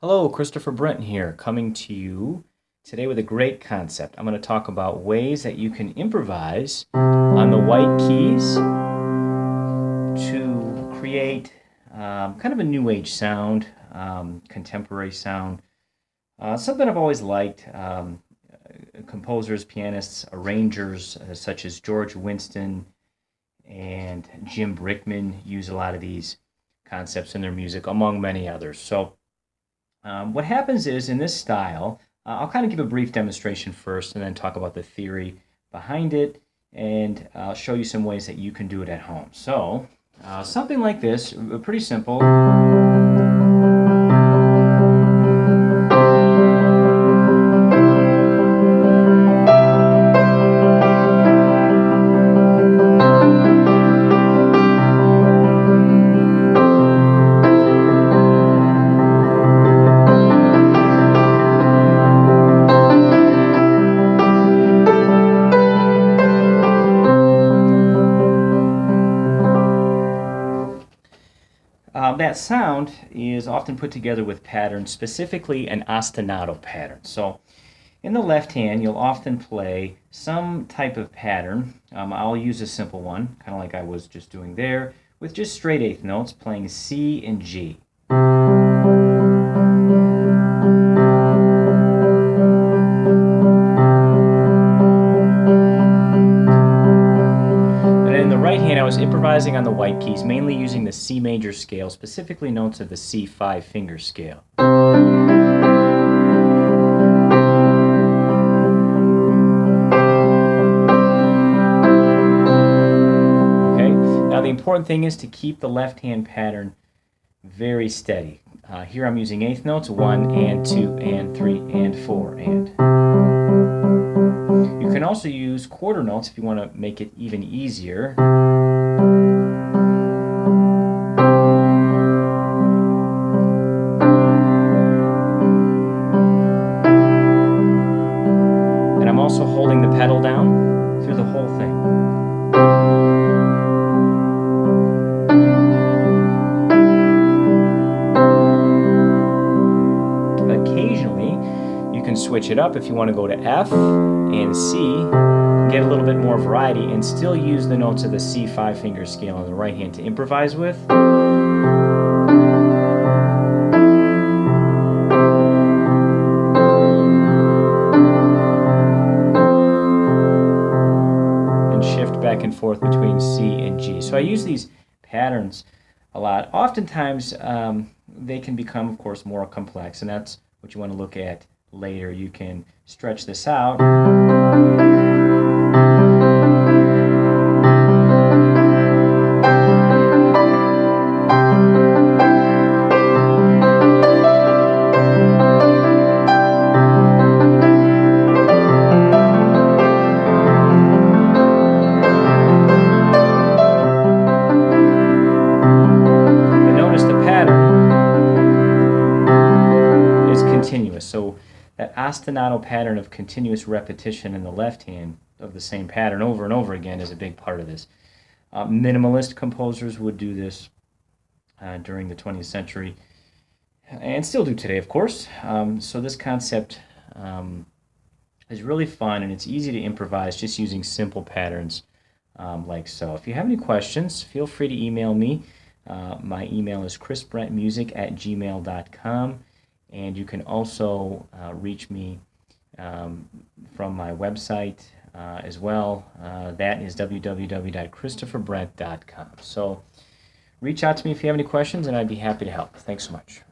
Hello, Christopher Brent here, coming to you today with a great concept. I'm going to talk about ways that you can improvise on the white keys to create kind of a new age sound, contemporary sound. Something I've always liked. Composers, pianists, arrangers such as George Winston and Jim Brickman use a lot of these concepts in their music, among many others. So what happens is, in this style, I'll kind of give a brief demonstration first and then talk about the theory behind it, and I'll show you some ways that you can do it at home. So, something like this, pretty simple. That sound is often put together with patterns, specifically an ostinato pattern. So in the left hand, you'll often play some type of pattern. I'll use a simple one, kind of like I was just doing there, with just straight eighth notes, playing C and G. I was improvising on the white keys, mainly using the C major scale, specifically notes of the C5 finger scale. Okay, now the important thing is to keep the left hand pattern very steady. Here I'm using eighth notes, 1 and 2 and 3 and 4 and. You can also use quarter notes if you want to make it even easier. And I'm also holding the pedal down through the whole thing. Occasionally, you can switch it up if you want to go to F and C, get a little bit more variety, and still use the notes of the C5 finger scale on the right hand to improvise with. And shift back and forth between C and G. So I use these patterns a lot. Oftentimes, they can become, of course, more complex, and that's what you want to look at later. You can stretch this out. So that ostinato pattern of continuous repetition in the left hand of the same pattern over and over again is a big part of this. Minimalist composers would do this during the 20th century and still do today, of course. So this concept is really fun, and it's easy to improvise just using simple patterns like so. If you have any questions, feel free to email me. My email is chrisbrentmusic@gmail.com. And you can also reach me from my website as well. That is www.christopherbrent.com. So reach out to me if you have any questions, and I'd be happy to help. Thanks so much.